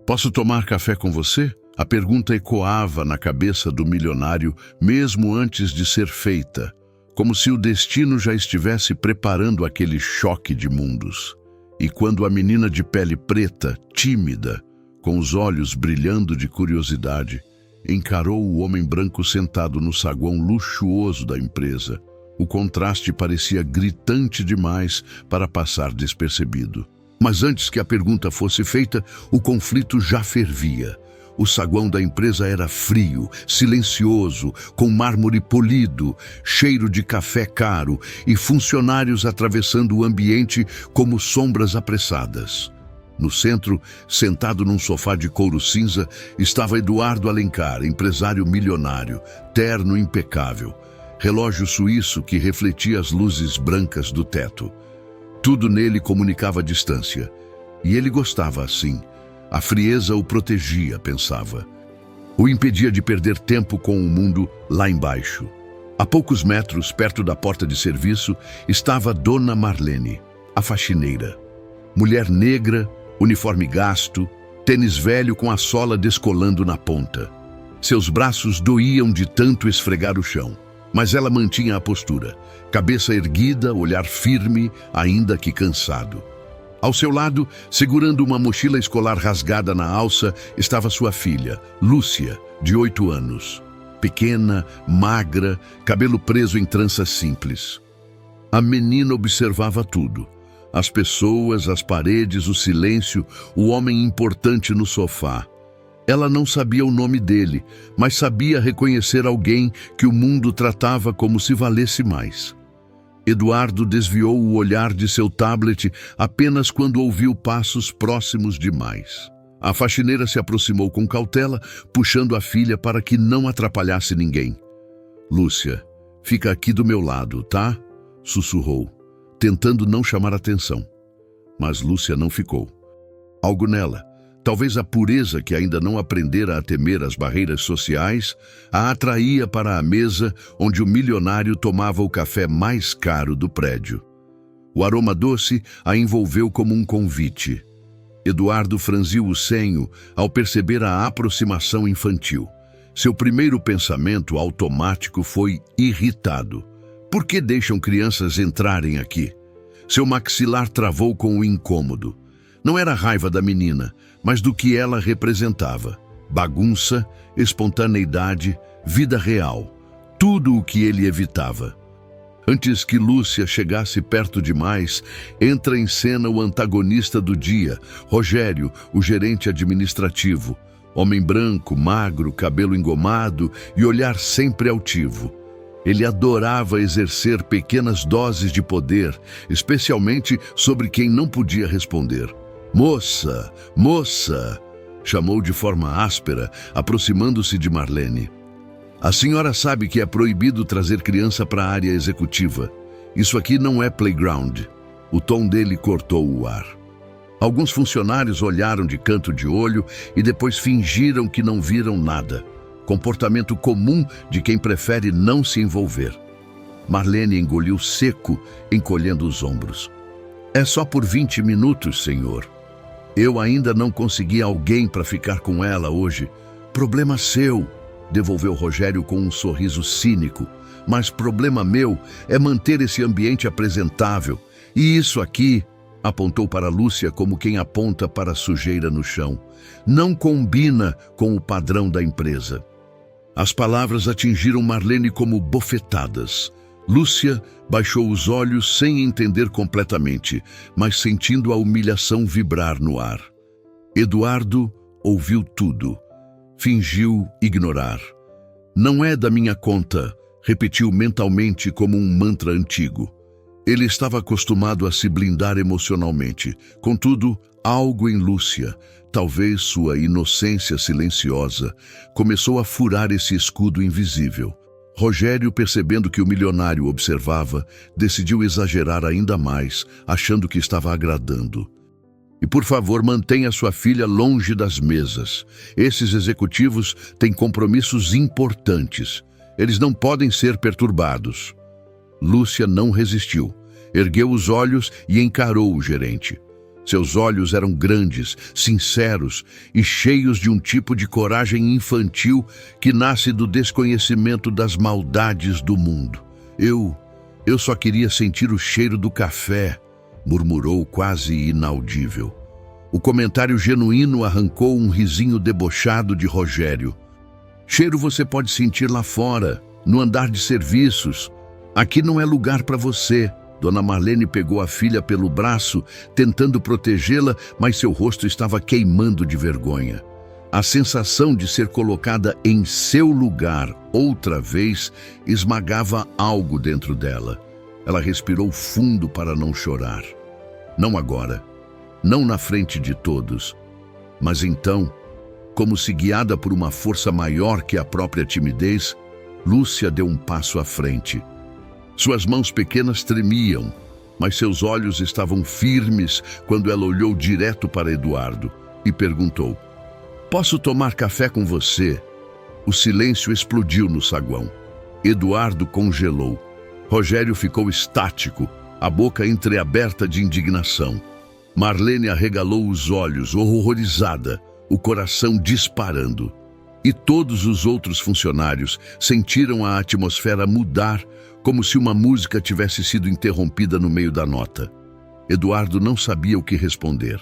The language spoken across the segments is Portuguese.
Posso tomar café com você? A pergunta ecoava na cabeça do milionário mesmo antes de ser feita, como se o destino já estivesse preparando aquele choque de mundos. E quando a menina de pele preta, tímida, com os olhos brilhando de curiosidade, encarou o homem branco sentado no saguão luxuoso da empresa, o contraste parecia gritante demais para passar despercebido. Mas antes que a pergunta fosse feita, o conflito já fervia. O saguão da empresa era frio, silencioso, com mármore polido, cheiro de café caro e funcionários atravessando o ambiente como sombras apressadas. No centro, sentado num sofá de couro cinza, estava Eduardo Alencar, empresário milionário, terno impecável, relógio suíço que refletia as luzes brancas do teto. Tudo nele comunicava a distância, e ele gostava assim. A frieza o protegia, pensava. O impedia de perder tempo com o mundo lá embaixo. A poucos metros, perto da porta de serviço, estava Dona Marlene, a faxineira. Mulher negra, uniforme gasto, tênis velho com a sola descolando na ponta. Seus braços doíam de tanto esfregar o chão, mas ela mantinha a postura, cabeça erguida, olhar firme, ainda que cansado. Ao seu lado, segurando uma mochila escolar rasgada na alça, estava sua filha, Lúcia, de 8 anos. Pequena, magra, cabelo preso em tranças simples. A menina observava tudo. As pessoas, as paredes, o silêncio, o homem importante no sofá. Ela não sabia o nome dele, mas sabia reconhecer alguém que o mundo tratava como se valesse mais. Eduardo desviou o olhar de seu tablet apenas quando ouviu passos próximos demais. A faxineira se aproximou com cautela, puxando a filha para que não atrapalhasse ninguém. Lúcia, fica aqui do meu lado, tá? Sussurrou, tentando não chamar atenção. Mas Lúcia não ficou. Algo nela, talvez a pureza que ainda não aprendera a temer as barreiras sociais, a atraía para a mesa onde o milionário tomava o café mais caro do prédio. O aroma doce a envolveu como um convite. Eduardo franziu o senho ao perceber a aproximação infantil. Seu primeiro pensamento automático foi irritado. Por que deixam crianças entrarem aqui? Seu maxilar travou com o incômodo. Não era a raiva da menina, mas do que ela representava. Bagunça, espontaneidade, vida real. Tudo o que ele evitava. Antes que Lúcia chegasse perto demais, entra em cena o antagonista do dia, Rogério, o gerente administrativo. Homem branco, magro, cabelo engomado e olhar sempre altivo. Ele adorava exercer pequenas doses de poder, especialmente sobre quem não podia responder. Moça, moça, chamou de forma áspera, aproximando-se de Marlene. A senhora sabe que é proibido trazer criança para a área executiva. Isso aqui não é playground. O tom dele cortou o ar. Alguns funcionários olharam de canto de olho e depois fingiram que não viram nada. Comportamento comum de quem prefere não se envolver. Marlene engoliu seco, encolhendo os ombros. É só por 20 minutos, senhor. Eu ainda não consegui alguém para ficar com ela hoje. Problema seu, devolveu Rogério com um sorriso cínico. Mas problema meu é manter esse ambiente apresentável. E isso aqui, apontou para Lúcia como quem aponta para a sujeira no chão, não combina com o padrão da empresa. As palavras atingiram Marlene como bofetadas. Lúcia baixou os olhos sem entender completamente, mas sentindo a humilhação vibrar no ar. Eduardo ouviu tudo. Fingiu ignorar. Não é da minha conta, repetiu mentalmente como um mantra antigo. Ele estava acostumado a se blindar emocionalmente. Contudo, algo em Lúcia, talvez sua inocência silenciosa, começou a furar esse escudo invisível. Rogério, percebendo que o milionário observava, decidiu exagerar ainda mais, achando que estava agradando. E por favor, mantenha sua filha longe das mesas. Esses executivos têm compromissos importantes. Eles não podem ser perturbados. Lúcia não resistiu. Ergueu os olhos e encarou o gerente. Seus olhos eram grandes, sinceros e cheios de um tipo de coragem infantil que nasce do desconhecimento das maldades do mundo. Eu só queria sentir o cheiro do café, murmurou quase inaudível. O comentário genuíno arrancou um risinho debochado de Rogério. Cheiro você pode sentir lá fora, no andar de serviços. Aqui não é lugar para você. Dona Marlene pegou a filha pelo braço, tentando protegê-la, mas seu rosto estava queimando de vergonha. A sensação de ser colocada em seu lugar outra vez esmagava algo dentro dela. Ela respirou fundo para não chorar. Não agora, não na frente de todos, mas então, como se guiada por uma força maior que a própria timidez, Lúcia deu um passo à frente. Suas mãos pequenas tremiam, mas seus olhos estavam firmes quando ela olhou direto para Eduardo e perguntou: "Posso tomar café com você?" O silêncio explodiu no saguão. Eduardo congelou. Rogério ficou estático, a boca entreaberta de indignação. Marlene arregalou os olhos, horrorizada, o coração disparando. E todos os outros funcionários sentiram a atmosfera mudar, como se uma música tivesse sido interrompida no meio da nota. Eduardo não sabia o que responder.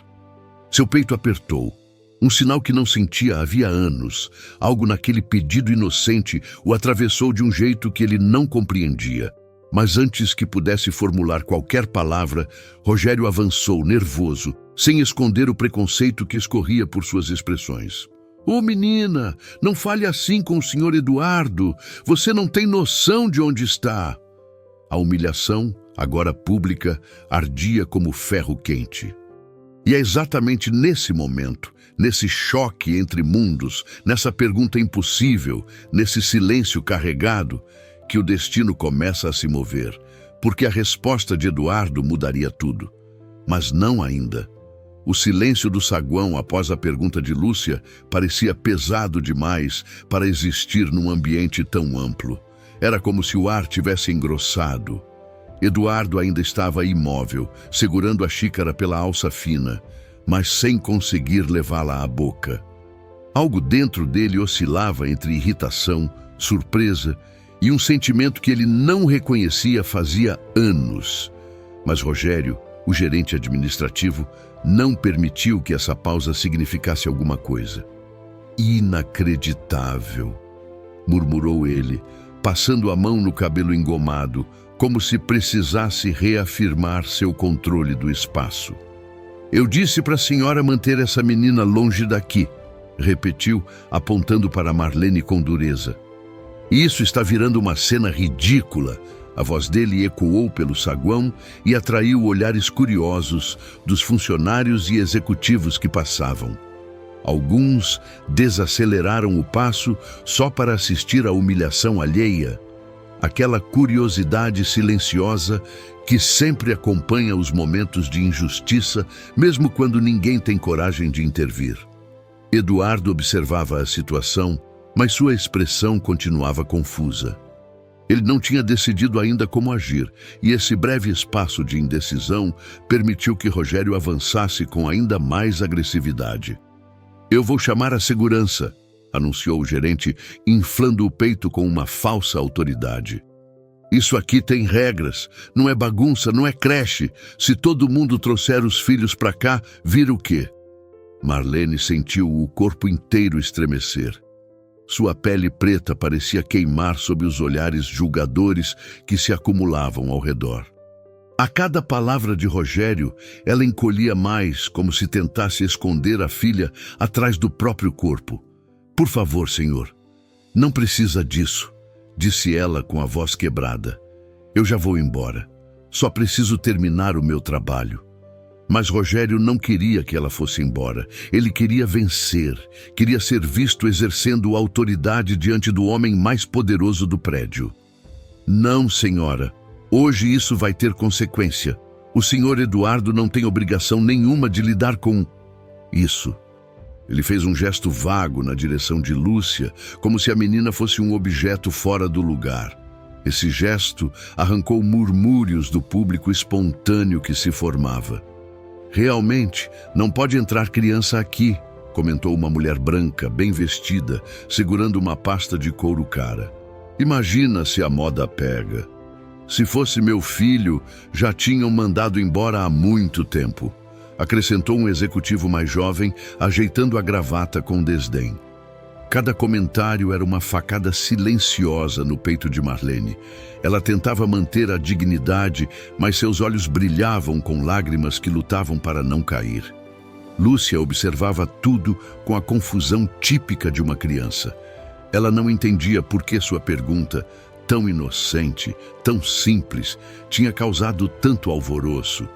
Seu peito apertou, um sinal que não sentia havia anos. Algo naquele pedido inocente o atravessou de um jeito que ele não compreendia. Mas antes que pudesse formular qualquer palavra, Rogério avançou, nervoso, sem esconder o preconceito que escorria por suas expressões. "Ô menina, não fale assim com o senhor Eduardo. Você não tem noção de onde está." A humilhação, agora pública, ardia como ferro quente. E é exatamente nesse momento, nesse choque entre mundos, nessa pergunta impossível, nesse silêncio carregado, que o destino começa a se mover, porque a resposta de Eduardo mudaria tudo. Mas não ainda. O silêncio do saguão após a pergunta de Lúcia parecia pesado demais para existir num ambiente tão amplo. Era como se o ar tivesse engrossado. Eduardo ainda estava imóvel, segurando a xícara pela alça fina, mas sem conseguir levá-la à boca. Algo dentro dele oscilava entre irritação, surpresa e um sentimento que ele não reconhecia fazia anos. Mas Rogério, o gerente administrativo, não permitiu que essa pausa significasse alguma coisa. "Inacreditável", murmurou ele, passando a mão no cabelo engomado, como se precisasse reafirmar seu controle do espaço. "Eu disse para a senhora manter essa menina longe daqui", repetiu, apontando para Marlene com dureza. "Isso está virando uma cena ridícula." A voz dele ecoou pelo saguão e atraiu olhares curiosos dos funcionários e executivos que passavam. Alguns desaceleraram o passo só para assistir à humilhação alheia, aquela curiosidade silenciosa que sempre acompanha os momentos de injustiça, mesmo quando ninguém tem coragem de intervir. Eduardo observava a situação, mas sua expressão continuava confusa. Ele não tinha decidido ainda como agir, e esse breve espaço de indecisão permitiu que Rogério avançasse com ainda mais agressividade. "Eu vou chamar a segurança", anunciou o gerente, inflando o peito com uma falsa autoridade. "Isso aqui tem regras, não é bagunça, não é creche. Se todo mundo trouxer os filhos para cá, vira o quê?" Marlene sentiu o corpo inteiro estremecer. Sua pele preta parecia queimar sob os olhares julgadores que se acumulavam ao redor. A cada palavra de Rogério, ela encolhia mais, como se tentasse esconder a filha atrás do próprio corpo. "Por favor, senhor, não precisa disso", disse ela com a voz quebrada. "Eu já vou embora. Só preciso terminar o meu trabalho." Mas Rogério não queria que ela fosse embora. Ele queria vencer, queria ser visto exercendo autoridade diante do homem mais poderoso do prédio. "Não, senhora. Hoje isso vai ter consequência. O senhor Eduardo não tem obrigação nenhuma de lidar com isso." Ele fez um gesto vago na direção de Lúcia, como se a menina fosse um objeto fora do lugar. Esse gesto arrancou murmúrios do público espontâneo que se formava. Realmente, não pode entrar criança aqui, comentou uma mulher branca, bem vestida, segurando uma pasta de couro cara. Imagina se a moda pega. Se fosse meu filho, já tinham mandado embora há muito tempo, acrescentou um executivo mais jovem, ajeitando a gravata com desdém. Cada comentário era uma facada silenciosa no peito de Marlene. Ela tentava manter a dignidade, mas seus olhos brilhavam com lágrimas que lutavam para não cair. Lúcia observava tudo com a confusão típica de uma criança. Ela não entendia por que sua pergunta, tão inocente, tão simples, tinha causado tanto alvoroço.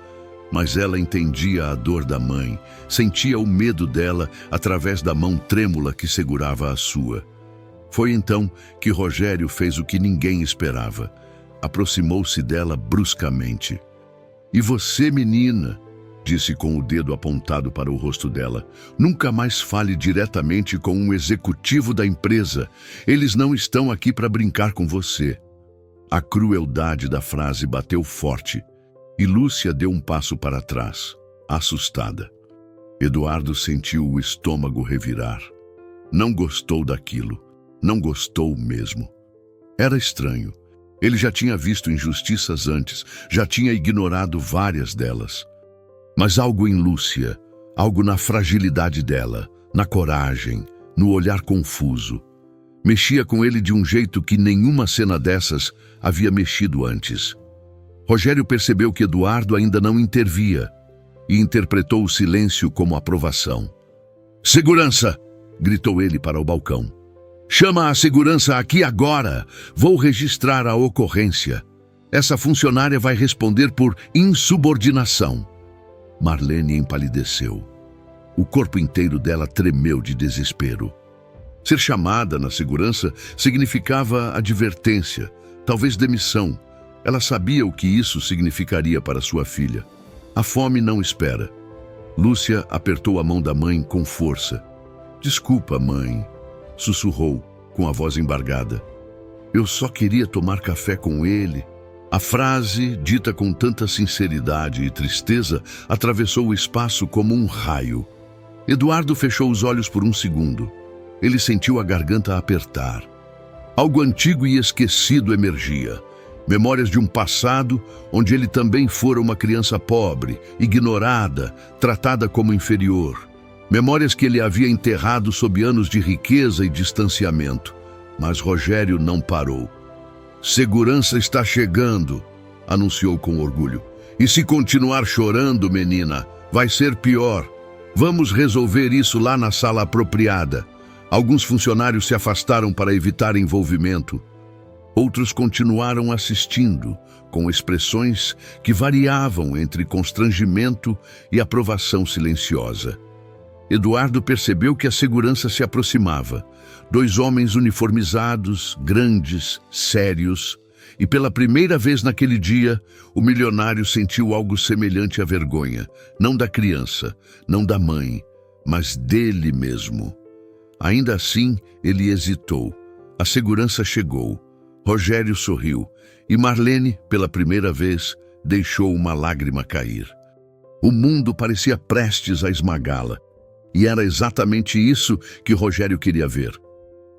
Mas ela entendia a dor da mãe, sentia o medo dela através da mão trêmula que segurava a sua. Foi então que Rogério fez o que ninguém esperava. Aproximou-se dela bruscamente. "E você, menina?", disse com o dedo apontado para o rosto dela. "Nunca mais fale diretamente com um executivo da empresa. Eles não estão aqui para brincar com você." A crueldade da frase bateu forte. E Lúcia deu um passo para trás, assustada. Eduardo sentiu o estômago revirar. Não gostou daquilo. Não gostou mesmo. Era estranho. Ele já tinha visto injustiças antes, já tinha ignorado várias delas. Mas algo em Lúcia, algo na fragilidade dela, na coragem, no olhar confuso, mexia com ele de um jeito que nenhuma cena dessas havia mexido antes. Rogério percebeu que Eduardo ainda não intervia e interpretou o silêncio como aprovação. "Segurança!", gritou ele para o balcão. "Chama a segurança aqui agora! Vou registrar a ocorrência. Essa funcionária vai responder por insubordinação." Marlene empalideceu. O corpo inteiro dela tremeu de desespero. Ser chamada na segurança significava advertência, talvez demissão. Ela sabia o que isso significaria para sua filha. A fome não espera. Lúcia apertou a mão da mãe com força. "Desculpa, mãe", sussurrou, com a voz embargada. "Eu só queria tomar café com ele." A frase, dita com tanta sinceridade e tristeza, atravessou o espaço como um raio. Eduardo fechou os olhos por um segundo. Ele sentiu a garganta apertar. Algo antigo e esquecido emergia. Memórias de um passado onde ele também fora uma criança pobre, ignorada, tratada como inferior. Memórias que ele havia enterrado sob anos de riqueza e distanciamento. Mas Rogério não parou. "Segurança está chegando", anunciou com orgulho. "E se continuar chorando, menina, vai ser pior. Vamos resolver isso lá na sala apropriada." Alguns funcionários se afastaram para evitar envolvimento. Outros continuaram assistindo, com expressões que variavam entre constrangimento e aprovação silenciosa. Eduardo percebeu que a segurança se aproximava. 2 homens uniformizados, grandes, sérios. E pela primeira vez naquele dia, o milionário sentiu algo semelhante à vergonha. Não da criança, não da mãe, mas dele mesmo. Ainda assim, ele hesitou. A segurança chegou. Rogério sorriu, e Marlene, pela primeira vez, deixou uma lágrima cair. O mundo parecia prestes a esmagá-la, e era exatamente isso que Rogério queria ver.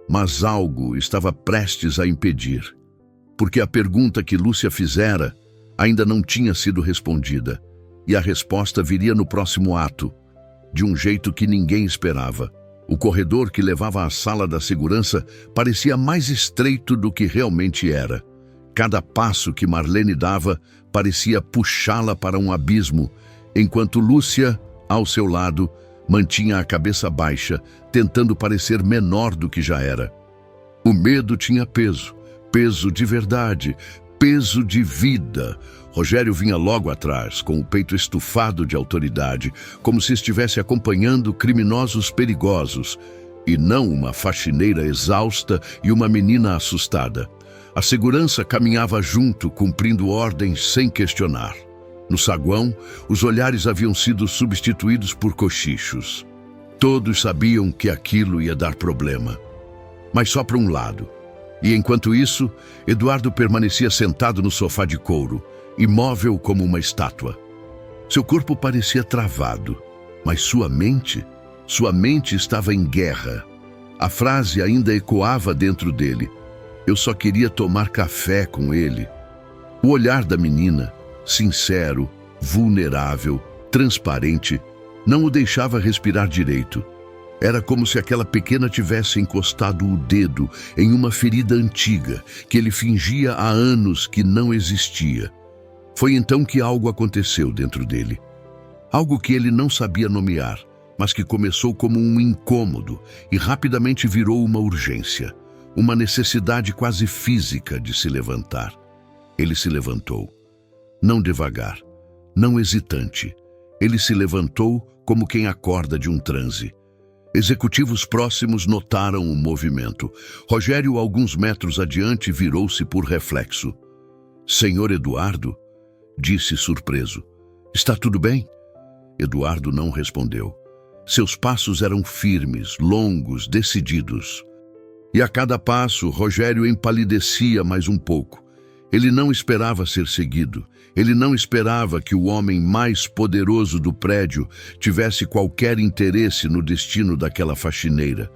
Mas algo estava prestes a impedir, porque a pergunta que Lúcia fizera ainda não tinha sido respondida, e a resposta viria no próximo ato, de um jeito que ninguém esperava. O corredor que levava à sala da segurança parecia mais estreito do que realmente era. Cada passo que Marlene dava parecia puxá-la para um abismo, enquanto Lúcia, ao seu lado, mantinha a cabeça baixa, tentando parecer menor do que já era. O medo tinha peso, peso de verdade, peso de vida. Rogério vinha logo atrás, com o peito estufado de autoridade, como se estivesse acompanhando criminosos perigosos, e não uma faxineira exausta e uma menina assustada. A segurança caminhava junto, cumprindo ordens sem questionar. No saguão, os olhares haviam sido substituídos por cochichos. Todos sabiam que aquilo ia dar problema, mas só para um lado. E enquanto isso, Eduardo permanecia sentado no sofá de couro, imóvel como uma estátua. Seu corpo parecia travado, mas sua mente estava em guerra. A frase ainda ecoava dentro dele. Eu só queria tomar café com ele. O olhar da menina, sincero, vulnerável, transparente, não o deixava respirar direito. Era como se aquela pequena tivesse encostado o dedo em uma ferida antiga que ele fingia há anos que não existia. Foi então que algo aconteceu dentro dele. Algo que ele não sabia nomear, mas que começou como um incômodo e rapidamente virou uma urgência, uma necessidade quase física de se levantar. Ele se levantou. Não devagar, não hesitante. Ele se levantou como quem acorda de um transe. Executivos próximos notaram o movimento. Rogério, alguns metros adiante, virou-se por reflexo. Senhor Eduardo? Disse surpreso. Está tudo bem? Eduardo não respondeu. Seus passos eram firmes, longos, decididos. E a cada passo, Rogério empalidecia mais um pouco. Ele não esperava ser seguido. Ele não esperava que o homem mais poderoso do prédio tivesse qualquer interesse no destino daquela faxineira.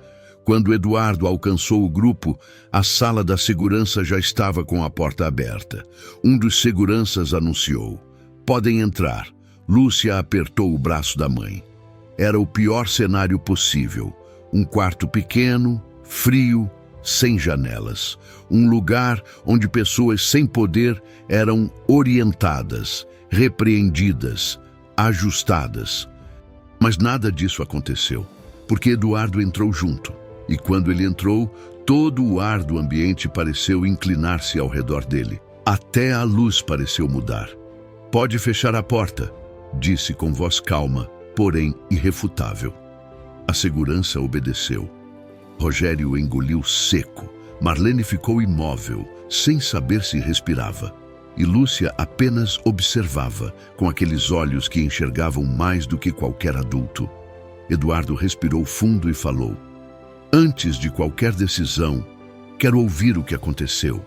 Quando Eduardo alcançou o grupo, a sala da segurança já estava com a porta aberta. Um dos seguranças anunciou: "Podem entrar." Lúcia apertou o braço da mãe. Era o pior cenário possível. Um quarto pequeno, frio, sem janelas. Um lugar onde pessoas sem poder eram orientadas, repreendidas, ajustadas. Mas nada disso aconteceu, porque Eduardo entrou junto. E quando ele entrou, todo o ar do ambiente pareceu inclinar-se ao redor dele. Até a luz pareceu mudar. "Pode fechar a porta", disse com voz calma, porém irrefutável. A segurança obedeceu. Rogério engoliu seco. Marlene ficou imóvel, sem saber se respirava. E Lúcia apenas observava, com aqueles olhos que enxergavam mais do que qualquer adulto. Eduardo respirou fundo e falou: "Antes de qualquer decisão, quero ouvir o que aconteceu."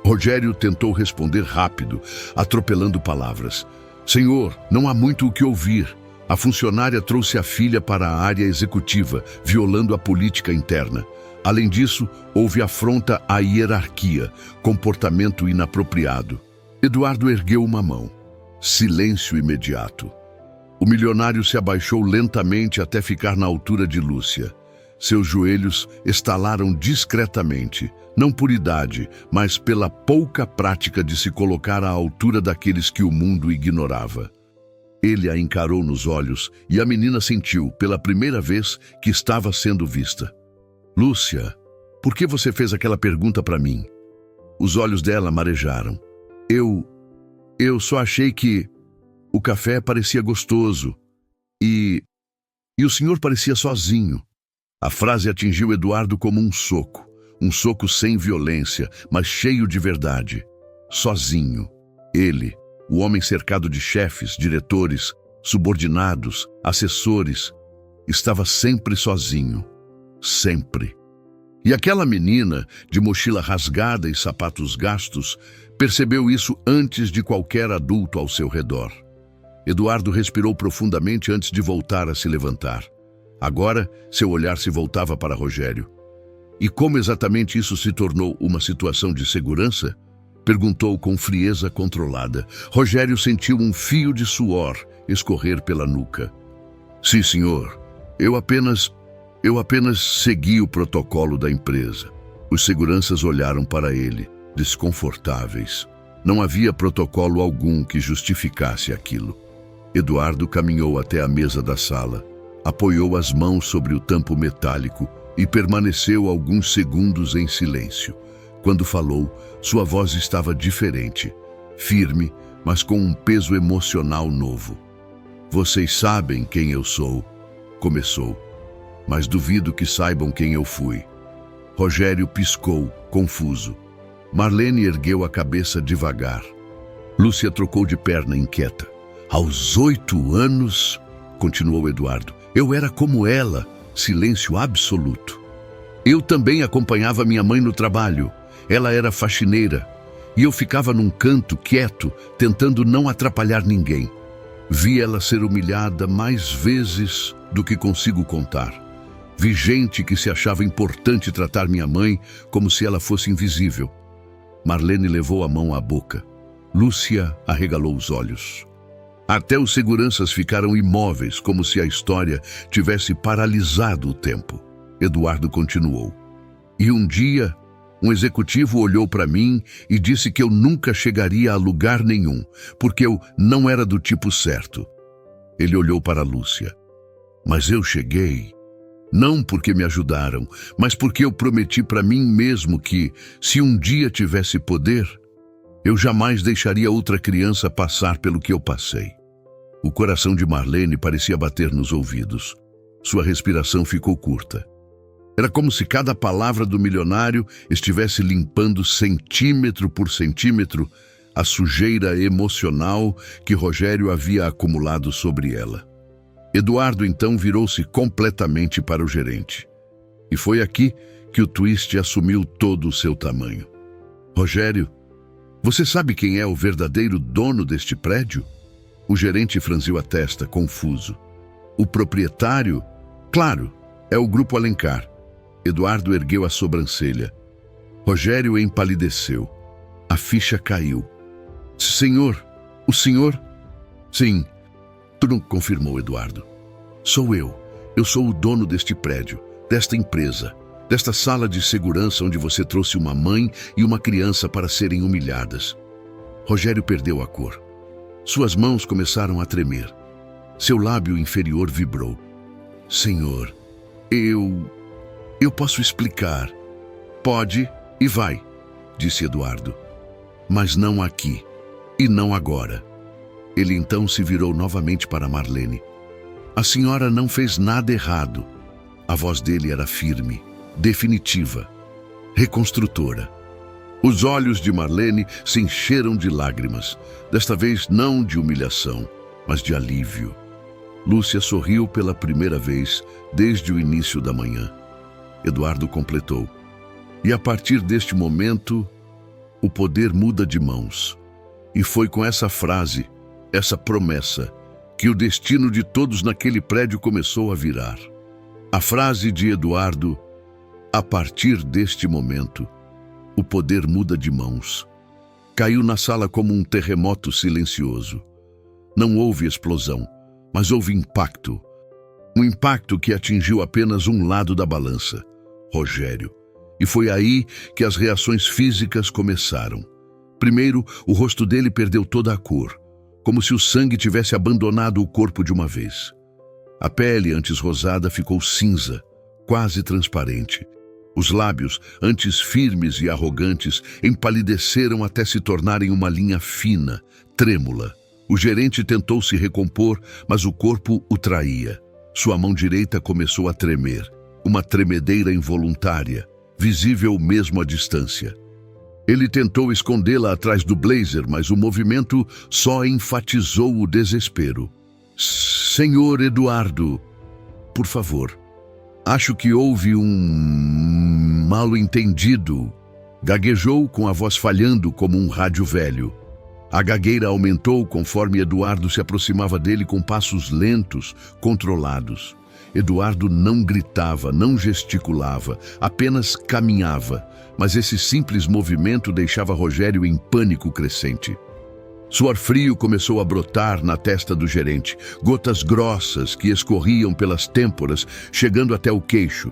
Rogério tentou responder rápido, atropelando palavras. "Senhor, não há muito o que ouvir. A funcionária trouxe a filha para a área executiva, violando a política interna. Além disso, houve afronta à hierarquia, comportamento inapropriado." Eduardo ergueu uma mão. Silêncio imediato. O milionário se abaixou lentamente até ficar na altura de Lúcia. Seus joelhos estalaram discretamente, não por idade, mas pela pouca prática de se colocar à altura daqueles que o mundo ignorava. Ele a encarou nos olhos e a menina sentiu, pela primeira vez, que estava sendo vista. "Lúcia, por que você fez aquela pergunta para mim?" Os olhos dela marejaram. Eu só achei que o café parecia gostoso e o senhor parecia sozinho." A frase atingiu Eduardo como um soco sem violência, mas cheio de verdade. Sozinho. Ele, o homem cercado de chefes, diretores, subordinados, assessores, estava sempre sozinho. Sempre. E aquela menina, de mochila rasgada e sapatos gastos, percebeu isso antes de qualquer adulto ao seu redor. Eduardo respirou profundamente antes de voltar a se levantar. Agora, seu olhar se voltava para Rogério. "E como exatamente isso se tornou uma situação de segurança?" Perguntou com frieza controlada. Rogério sentiu um fio de suor escorrer pela nuca. "Sim, senhor. Eu apenas segui o protocolo da empresa." Os seguranças olharam para ele, desconfortáveis. Não havia protocolo algum que justificasse aquilo. Eduardo caminhou até a mesa da sala, apoiou as mãos sobre o tampo metálico e permaneceu alguns segundos em silêncio. Quando falou, sua voz estava diferente, firme, mas com um peso emocional novo. "Vocês sabem quem eu sou", começou, "mas duvido que saibam quem eu fui." Rogério piscou, confuso. Marlene ergueu a cabeça devagar. Lúcia trocou de perna inquieta. "Aos 8 anos", continuou Eduardo, "eu era como ela." Silêncio absoluto. "Eu também acompanhava minha mãe no trabalho. Ela era faxineira. E eu ficava num canto, quieto, tentando não atrapalhar ninguém." Vi ela ser humilhada mais vezes do que consigo contar. Vi gente que se achava importante tratar minha mãe como se ela fosse invisível. Marlene levou a mão à boca. Lúcia arregalou os olhos. Até os seguranças ficaram imóveis, como se a história tivesse paralisado o tempo. Eduardo continuou. E um dia, um executivo olhou para mim e disse que eu nunca chegaria a lugar nenhum, porque eu não era do tipo certo. Ele olhou para Lúcia. Mas eu cheguei. Não porque me ajudaram, mas porque eu prometi para mim mesmo que, se um dia tivesse poder, eu jamais deixaria outra criança passar pelo que eu passei. O coração de Marlene parecia bater nos ouvidos. Sua respiração ficou curta. Era como se cada palavra do milionário estivesse limpando centímetro por centímetro a sujeira emocional que Rogério havia acumulado sobre ela. Eduardo então virou-se completamente para o gerente. E foi aqui que o twist assumiu todo o seu tamanho. Rogério, você sabe quem é o verdadeiro dono deste prédio? O gerente franziu a testa, confuso. O proprietário? Claro, é o Grupo Alencar. Eduardo ergueu a sobrancelha. Rogério empalideceu. A ficha caiu. Senhor, o senhor? Sim. Confirmou Eduardo. Sou eu. Eu sou o dono deste prédio, desta empresa, desta sala de segurança onde você trouxe uma mãe e uma criança para serem humilhadas. Rogério perdeu a cor. Suas mãos começaram a tremer. Seu lábio inferior vibrou. Senhor, eu posso explicar. Pode e vai, disse Eduardo. Mas não aqui e não agora. Ele então se virou novamente para Marlene. A senhora não fez nada errado. A voz dele era firme, definitiva, reconstrutora. Os olhos de Marlene se encheram de lágrimas, desta vez não de humilhação, mas de alívio. Lúcia sorriu pela primeira vez desde o início da manhã. Eduardo completou. E a partir deste momento, o poder muda de mãos. E foi com essa frase, essa promessa, que o destino de todos naquele prédio começou a virar. A frase de Eduardo, a partir deste momento, o poder muda de mãos, caiu na sala como um terremoto silencioso. Não houve explosão, mas houve impacto. Um impacto que atingiu apenas um lado da balança, Rogério. E foi aí que as reações físicas começaram. Primeiro, o rosto dele perdeu toda a cor, como se o sangue tivesse abandonado o corpo de uma vez. A pele, antes rosada, ficou cinza, quase transparente. Os lábios, antes firmes e arrogantes, empalideceram até se tornarem uma linha fina, trêmula. O gerente tentou se recompor, mas o corpo o traía. Sua mão direita começou a tremer, uma tremedeira involuntária, visível mesmo à distância. Ele tentou escondê-la atrás do blazer, mas o movimento só enfatizou o desespero. Senhor Eduardo, por favor, acho que houve um mal-entendido. Gaguejou com a voz falhando como um rádio velho. A gagueira aumentou conforme Eduardo se aproximava dele com passos lentos, controlados. Eduardo não gritava, não gesticulava, apenas caminhava, mas esse simples movimento deixava Rogério em pânico crescente. Suor frio começou a brotar na testa do gerente, gotas grossas que escorriam pelas têmporas, chegando até o queixo.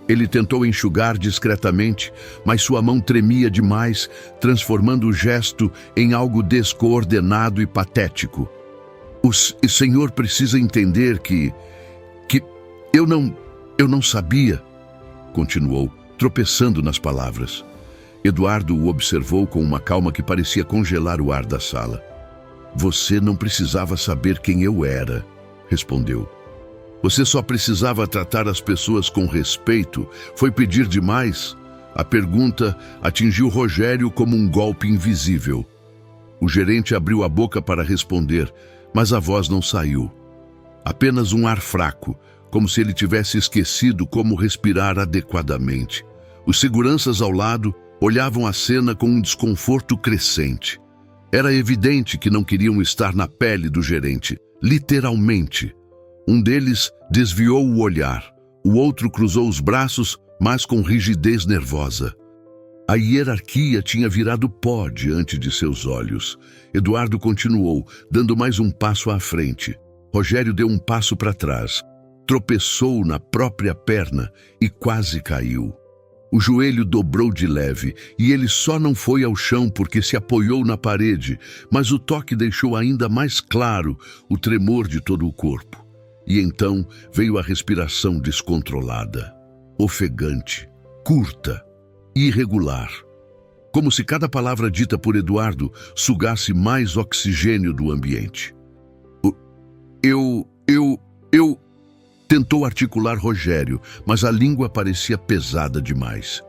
Ele tentou enxugar discretamente, mas sua mão tremia demais, transformando o gesto em algo descoordenado e patético. O senhor precisa entender que eu não sabia, continuou, tropeçando nas palavras. Eduardo o observou com uma calma que parecia congelar o ar da sala. Você não precisava saber quem eu era, respondeu. Você só precisava tratar as pessoas com respeito. Foi pedir demais? A pergunta atingiu Rogério como um golpe invisível. O gerente abriu a boca para responder, mas a voz não saiu. Apenas um ar fraco, como se ele tivesse esquecido como respirar adequadamente. Os seguranças ao lado olhavam a cena com um desconforto crescente. Era evidente que não queriam estar na pele do gerente, literalmente. Um deles desviou o olhar, o outro cruzou os braços, mas com rigidez nervosa. A hierarquia tinha virado pó diante de seus olhos. Eduardo continuou, dando mais um passo à frente. Rogério deu um passo para trás, tropeçou na própria perna e quase caiu. O joelho dobrou de leve e ele só não foi ao chão porque se apoiou na parede, mas o toque deixou ainda mais claro o tremor de todo o corpo. E então veio a respiração descontrolada, ofegante, curta, irregular. Como se cada palavra dita por Eduardo sugasse mais oxigênio do ambiente. Eu... Tentou articular Rogério, mas a língua parecia pesada demais.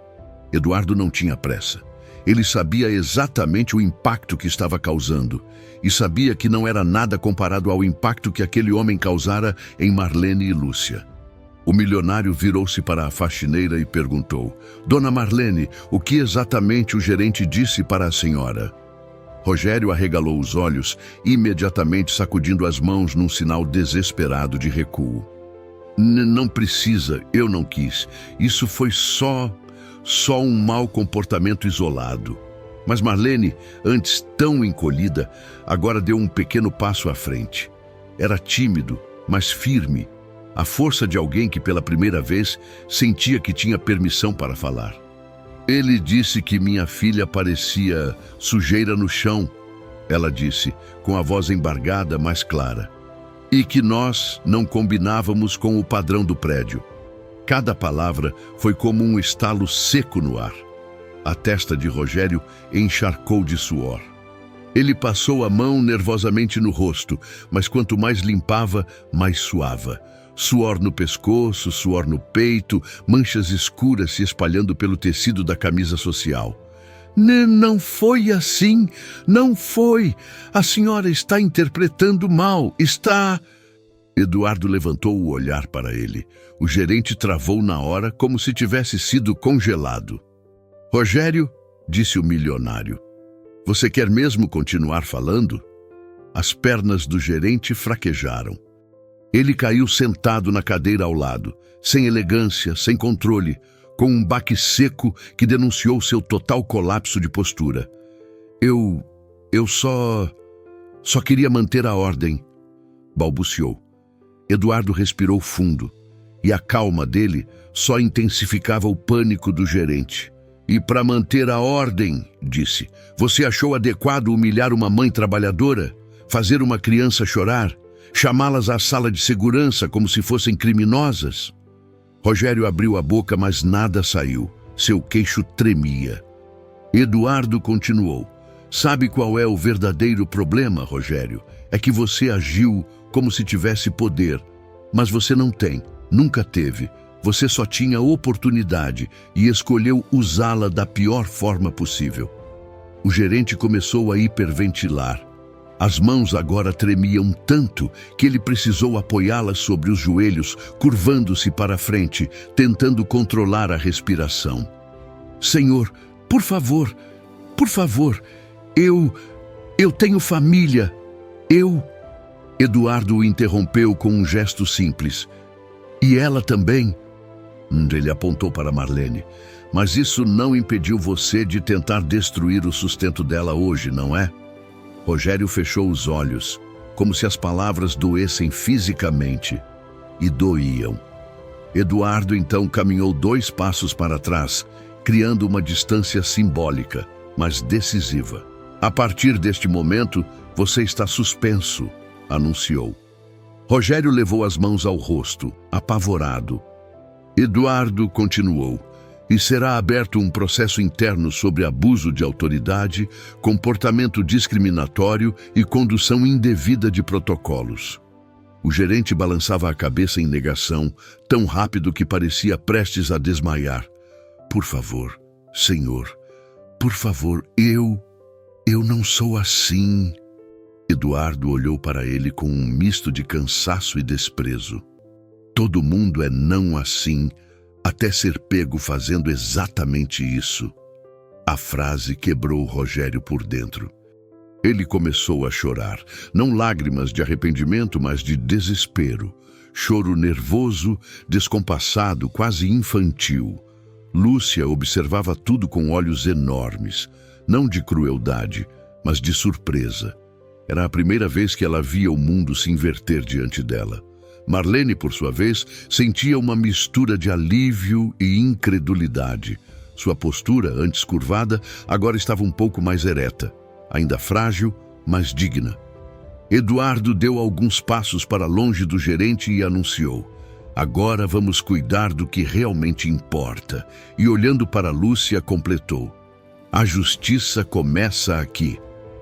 Eduardo não tinha pressa. Ele sabia exatamente o impacto que estava causando e sabia que não era nada comparado ao impacto que aquele homem causara em Marlene e Lúcia. O milionário virou-se para a faxineira e perguntou: Dona Marlene, o que exatamente o gerente disse para a senhora? Rogério arregalou os olhos, imediatamente sacudindo as mãos num sinal desesperado de recuo. Não precisa, eu não quis. Isso foi só um mau comportamento isolado. Mas Marlene, antes tão encolhida, agora deu um pequeno passo à frente. Era tímido, mas firme. A força de alguém que pela primeira vez sentia que tinha permissão para falar. Ele disse que minha filha parecia sujeira no chão, ela disse, com a voz embargada, mas clara. E que nós não combinávamos com o padrão do prédio. Cada palavra foi como um estalo seco no ar. A testa de Rogério encharcou de suor. Ele passou a mão nervosamente no rosto, mas quanto mais limpava, mais suava. Suor no pescoço, suor no peito, manchas escuras se espalhando pelo tecido da camisa social. Não foi assim, não foi. A senhora está interpretando mal, está... Eduardo levantou o olhar para ele. O gerente travou na hora como se tivesse sido congelado. Rogério, disse o milionário, você quer mesmo continuar falando? As pernas do gerente fraquejaram. Ele caiu sentado na cadeira ao lado, sem elegância, sem controle, com um baque seco que denunciou seu total colapso de postura. Eu só queria manter a ordem, balbuciou. Eduardo respirou fundo, e a calma dele só intensificava o pânico do gerente. E para manter a ordem, disse, você achou adequado humilhar uma mãe trabalhadora? Fazer uma criança chorar? Chamá-las à sala de segurança como se fossem criminosas? Rogério abriu a boca, mas nada saiu. Seu queixo tremia. Eduardo continuou. Sabe qual é o verdadeiro problema, Rogério? É que você agiu como se tivesse poder, mas você não tem, nunca teve. Você só tinha oportunidade e escolheu usá-la da pior forma possível. O gerente começou a hiperventilar. As mãos agora tremiam tanto que ele precisou apoiá-las sobre os joelhos, curvando-se para a frente, tentando controlar a respiração. Senhor, por favor, eu tenho família, Eduardo o interrompeu com um gesto simples. E ela também? Ele apontou para Marlene. Mas isso não impediu você de tentar destruir o sustento dela hoje, não é? Rogério fechou os olhos, como se as palavras doessem fisicamente, e doíam. Eduardo então caminhou 2 passos para trás, criando uma distância simbólica, mas decisiva. A partir deste momento, você está suspenso, anunciou. Rogério levou as mãos ao rosto, apavorado. Eduardo continuou. E será aberto um processo interno sobre abuso de autoridade, comportamento discriminatório e condução indevida de protocolos. O gerente balançava a cabeça em negação, tão rápido que parecia prestes a desmaiar. Por favor, senhor, por favor, eu não sou assim. Eduardo olhou para ele com um misto de cansaço e desprezo. Todo mundo é não assim, até ser pego fazendo exatamente isso. A frase quebrou Rogério por dentro. Ele começou a chorar, não lágrimas de arrependimento, mas de desespero. Choro nervoso, descompassado, quase infantil. Lúcia observava tudo com olhos enormes, não de crueldade, mas de surpresa. Era a primeira vez que ela via o mundo se inverter diante dela. Marlene, por sua vez, sentia uma mistura de alívio e incredulidade. Sua postura, antes curvada, agora estava um pouco mais ereta, ainda frágil, mas digna. Eduardo deu alguns passos para longe do gerente e anunciou: "Agora vamos cuidar do que realmente importa." E olhando para Lúcia, completou: "A justiça começa aqui,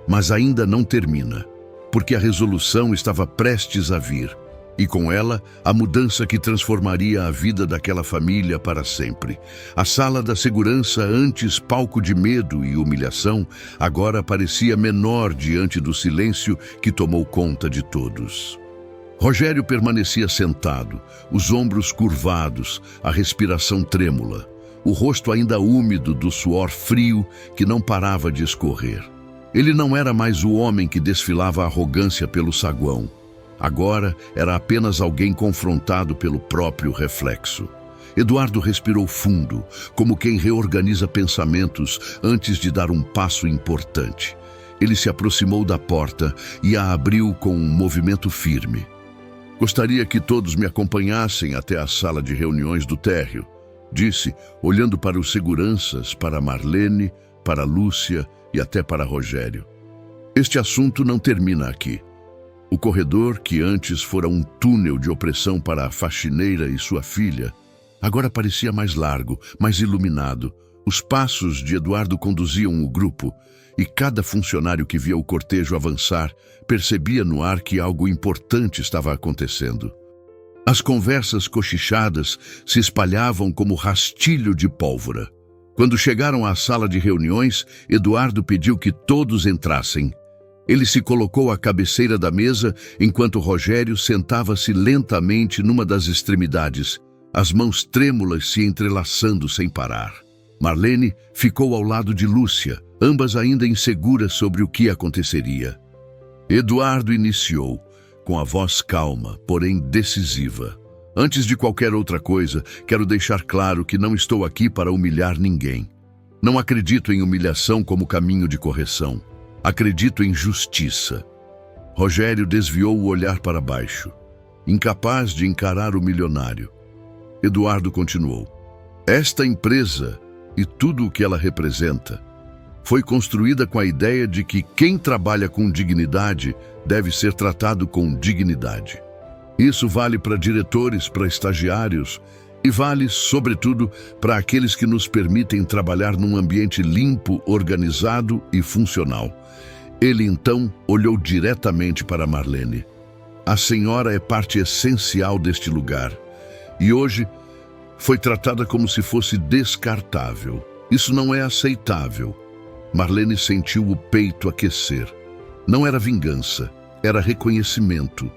mas ainda não termina, porque a resolução estava prestes a vir. E com ela, a mudança que transformaria a vida daquela família para sempre. A sala da segurança, antes palco de medo e humilhação, agora parecia menor diante do silêncio que tomou conta de todos." Rogério permanecia sentado, os ombros curvados, a respiração trêmula, o rosto ainda úmido do suor frio que não parava de escorrer. Ele não era mais o homem que desfilava a arrogância pelo saguão. Agora era apenas alguém confrontado pelo próprio reflexo. Eduardo respirou fundo, como quem reorganiza pensamentos antes de dar um passo importante. Ele se aproximou da porta e a abriu com um movimento firme. "Gostaria que todos me acompanhassem até a sala de reuniões do térreo", disse, olhando para os seguranças, para Marlene, para Lúcia e até para Rogério. "Este assunto não termina aqui." O corredor, que antes fora um túnel de opressão para a faxineira e sua filha, agora parecia mais largo, mais iluminado. Os passos de Eduardo conduziam o grupo, e cada funcionário que via o cortejo avançar percebia no ar que algo importante estava acontecendo. As conversas cochichadas se espalhavam como rastilho de pólvora. Quando chegaram à sala de reuniões, Eduardo pediu que todos entrassem. Ele se colocou à cabeceira da mesa, enquanto Rogério sentava-se lentamente numa das extremidades, as mãos trêmulas se entrelaçando sem parar. Marlene ficou ao lado de Lúcia, ambas ainda inseguras sobre o que aconteceria. Eduardo iniciou, com a voz calma, porém decisiva: "Antes de qualquer outra coisa, quero deixar claro que não estou aqui para humilhar ninguém. Não acredito em humilhação como caminho de correção. Acredito em justiça." Rogério desviou o olhar para baixo, incapaz de encarar o milionário. Eduardo continuou: "Esta empresa e tudo o que ela representa foi construída com a ideia de que quem trabalha com dignidade deve ser tratado com dignidade. Isso vale para diretores, para estagiários e vale, sobretudo, para aqueles que nos permitem trabalhar num ambiente limpo, organizado e funcional." Ele então olhou diretamente para Marlene. "A senhora é parte essencial deste lugar e hoje foi tratada como se fosse descartável. Isso não é aceitável." Marlene sentiu o peito aquecer. Não era vingança, era reconhecimento,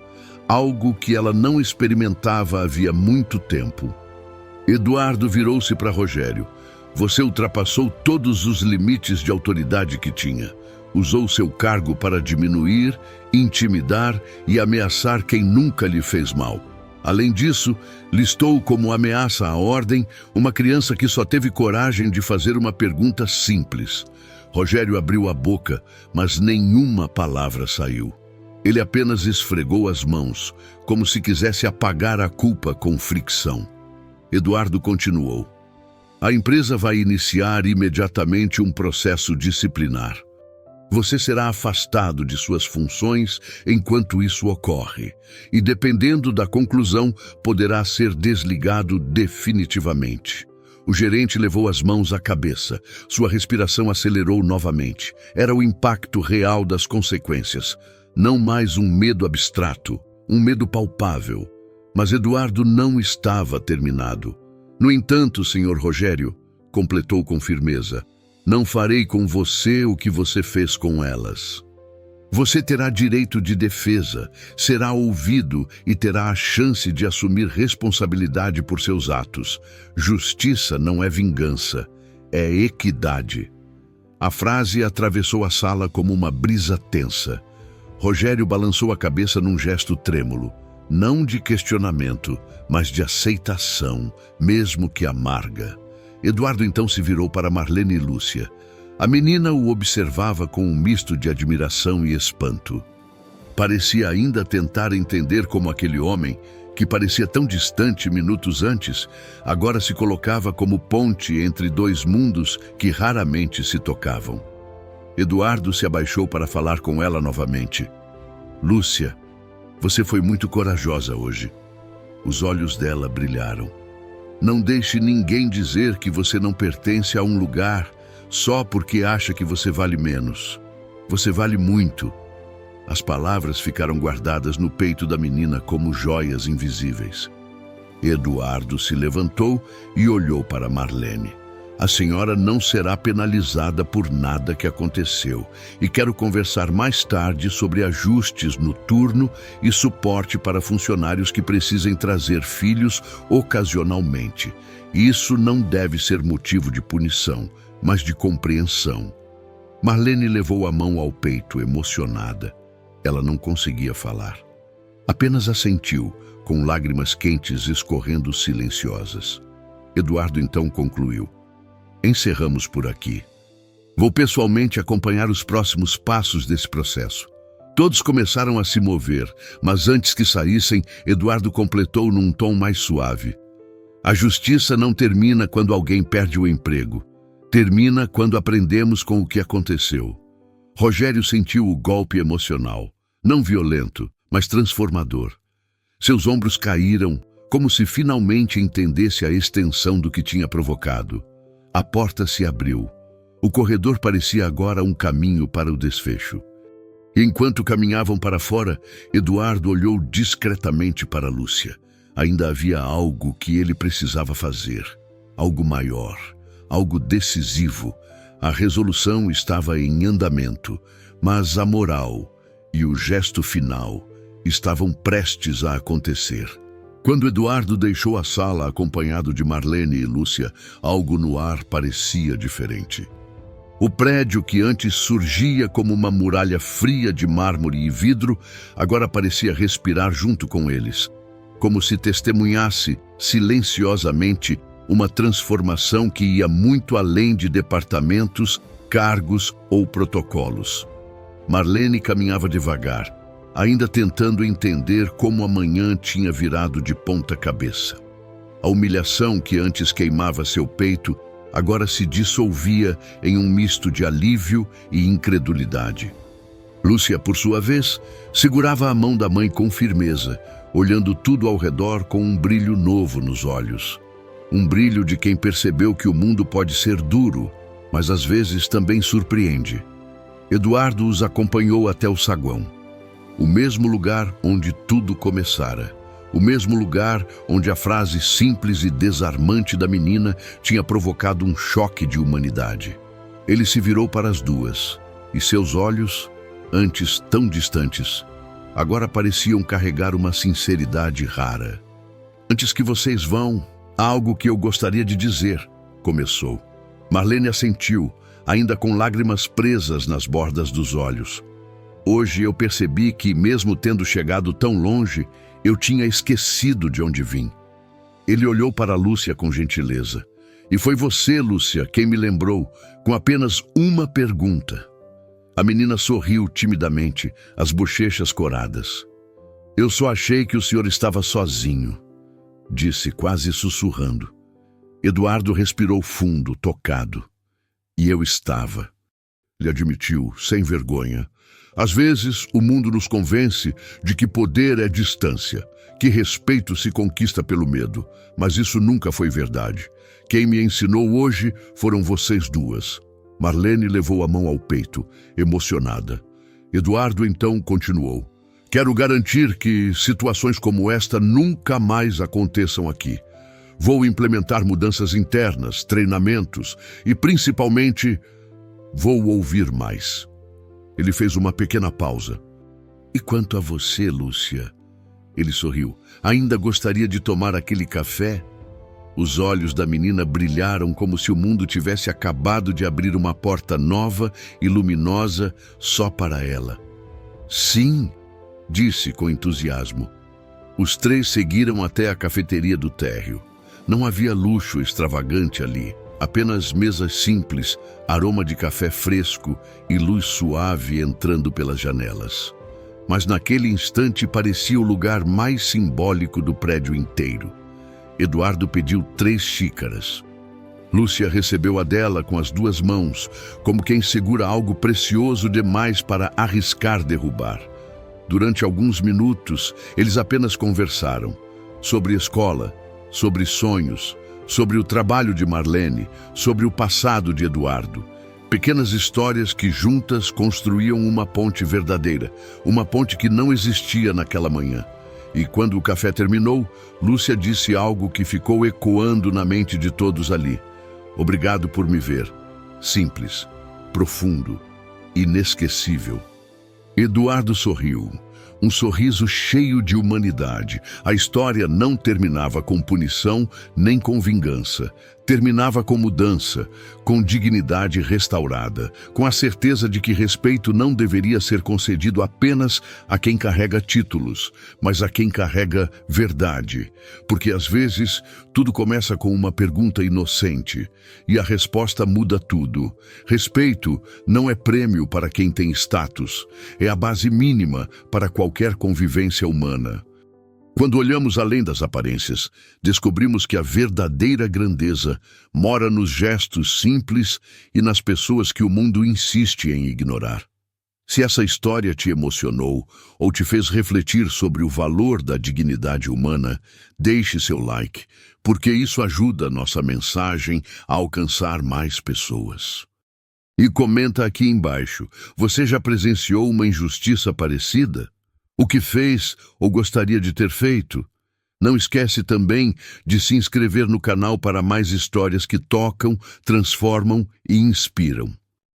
algo que ela não experimentava havia muito tempo. Eduardo virou-se para Rogério. "Você ultrapassou todos os limites de autoridade que tinha. Usou seu cargo para diminuir, intimidar e ameaçar quem nunca lhe fez mal. Além disso, listou como ameaça à ordem uma criança que só teve coragem de fazer uma pergunta simples." Rogério abriu a boca, mas nenhuma palavra saiu. Ele apenas esfregou as mãos, como se quisesse apagar a culpa com fricção. Eduardo continuou: "A empresa vai iniciar imediatamente um processo disciplinar. Você será afastado de suas funções enquanto isso ocorre, e dependendo da conclusão, poderá ser desligado definitivamente." O gerente levou as mãos à cabeça. Sua respiração acelerou novamente. Era o impacto real das consequências. Não mais um medo abstrato, um medo palpável. Mas Eduardo não estava terminado. "No entanto, senhor Rogério", completou com firmeza, "não farei com você o que você fez com elas. Você terá direito de defesa, será ouvido e terá a chance de assumir responsabilidade por seus atos. Justiça não é vingança, é equidade." A frase atravessou a sala como uma brisa tensa. Rogério balançou a cabeça num gesto trêmulo, não de questionamento, mas de aceitação, mesmo que amarga. Eduardo então se virou para Marlene e Lúcia. A menina o observava com um misto de admiração e espanto. Parecia ainda tentar entender como aquele homem, que parecia tão distante minutos antes, agora se colocava como ponte entre dois mundos que raramente se tocavam. Eduardo se abaixou para falar com ela novamente. Lúcia, você foi muito corajosa hoje. Os olhos dela brilharam. Não deixe ninguém dizer que você não pertence a um lugar só porque acha que você vale menos. Você vale muito. As palavras ficaram guardadas no peito da menina como joias invisíveis. Eduardo se levantou e olhou para Marlene. A senhora não será penalizada por nada que aconteceu e quero conversar mais tarde sobre ajustes no turno e suporte para funcionários que precisem trazer filhos ocasionalmente. Isso não deve ser motivo de punição, mas de compreensão. Marlene levou a mão ao peito, emocionada. Ela não conseguia falar. Apenas assentiu, com lágrimas quentes escorrendo silenciosas. Eduardo então concluiu. Encerramos por aqui. Vou pessoalmente acompanhar os próximos passos desse processo. Todos começaram a se mover, mas antes que saíssem, Eduardo completou num tom mais suave. A justiça não termina quando alguém perde o emprego. Termina quando aprendemos com o que aconteceu. Rogério sentiu o golpe emocional, não violento, mas transformador. Seus ombros caíram, como se finalmente entendesse a extensão do que tinha provocado. A porta se abriu. O corredor parecia agora um caminho para o desfecho. E enquanto caminhavam para fora, Eduardo olhou discretamente para Lúcia. Ainda havia algo que ele precisava fazer, algo maior, algo decisivo. A resolução estava em andamento, mas a moral e o gesto final estavam prestes a acontecer. Quando Eduardo deixou a sala acompanhado de Marlene e Lúcia, algo no ar parecia diferente. O prédio que antes surgia como uma muralha fria de mármore e vidro, agora parecia respirar junto com eles, como se testemunhasse silenciosamente uma transformação que ia muito além de departamentos, cargos ou protocolos. Marlene caminhava devagar, ainda tentando entender como a manhã tinha virado de ponta cabeça. A humilhação que antes queimava seu peito agora se dissolvia em um misto de alívio e incredulidade. Lúcia, por sua vez, segurava a mão da mãe com firmeza, olhando tudo ao redor com um brilho novo nos olhos. Um brilho de quem percebeu que o mundo pode ser duro, mas às vezes também surpreende. Eduardo os acompanhou até o saguão. O mesmo lugar onde tudo começara. O mesmo lugar onde a frase simples e desarmante da menina tinha provocado um choque de humanidade. Ele se virou para as duas, e seus olhos, antes tão distantes, agora pareciam carregar uma sinceridade rara. Antes que vocês vão, há algo que eu gostaria de dizer, começou. Marlene assentiu, ainda com lágrimas presas nas bordas dos olhos. Hoje eu percebi que, mesmo tendo chegado tão longe, eu tinha esquecido de onde vim. Ele olhou para Lúcia com gentileza. E foi você, Lúcia, quem me lembrou, com apenas uma pergunta. A menina sorriu timidamente, as bochechas coradas. Eu só achei que o senhor estava sozinho, disse quase sussurrando. Eduardo respirou fundo, tocado. E eu estava, lhe admitiu, sem vergonha. Às vezes, o mundo nos convence de que poder é distância, que respeito se conquista pelo medo, mas isso nunca foi verdade. Quem me ensinou hoje foram vocês duas. Marlene levou a mão ao peito, emocionada. Eduardo então continuou. Quero garantir que situações como esta nunca mais aconteçam aqui. Vou implementar mudanças internas, treinamentos e, principalmente, vou ouvir mais. Ele fez uma pequena pausa. E quanto a você, Lúcia? Ele sorriu. Ainda gostaria de tomar aquele café? Os olhos da menina brilharam como se o mundo tivesse acabado de abrir uma porta nova e luminosa só para ela. Sim, disse com entusiasmo. Os três seguiram até a cafeteria do térreo. Não havia luxo extravagante ali, apenas mesas simples, aroma de café fresco e luz suave entrando pelas janelas. Mas naquele instante parecia o lugar mais simbólico do prédio inteiro. Eduardo pediu 3 xícaras. Lúcia recebeu a dela com as 2 mãos, como quem segura algo precioso demais para arriscar derrubar. Durante alguns minutos, eles apenas conversaram sobre escola, sobre sonhos, sobre o trabalho de Marlene, sobre o passado de Eduardo. Pequenas histórias que juntas construíam uma ponte verdadeira, uma ponte que não existia naquela manhã. E quando o café terminou, Lúcia disse algo que ficou ecoando na mente de todos ali. Obrigado por me ver. Simples, profundo, inesquecível. Eduardo sorriu. Um sorriso cheio de humanidade. A história não terminava com punição nem com vingança. Terminava com mudança, com dignidade restaurada, com a certeza de que respeito não deveria ser concedido apenas a quem carrega títulos, mas a quem carrega verdade. Porque às vezes tudo começa com uma pergunta inocente e a resposta muda tudo. Respeito não é prêmio para quem tem status, é a base mínima para qualquer convivência humana. Quando olhamos além das aparências, descobrimos que a verdadeira grandeza mora nos gestos simples e nas pessoas que o mundo insiste em ignorar. Se essa história te emocionou ou te fez refletir sobre o valor da dignidade humana, deixe seu like, porque isso ajuda a nossa mensagem a alcançar mais pessoas. E comenta aqui embaixo, você já presenciou uma injustiça parecida? O que fez ou gostaria de ter feito? Não esquece também de se inscrever no canal para mais histórias que tocam, transformam e inspiram.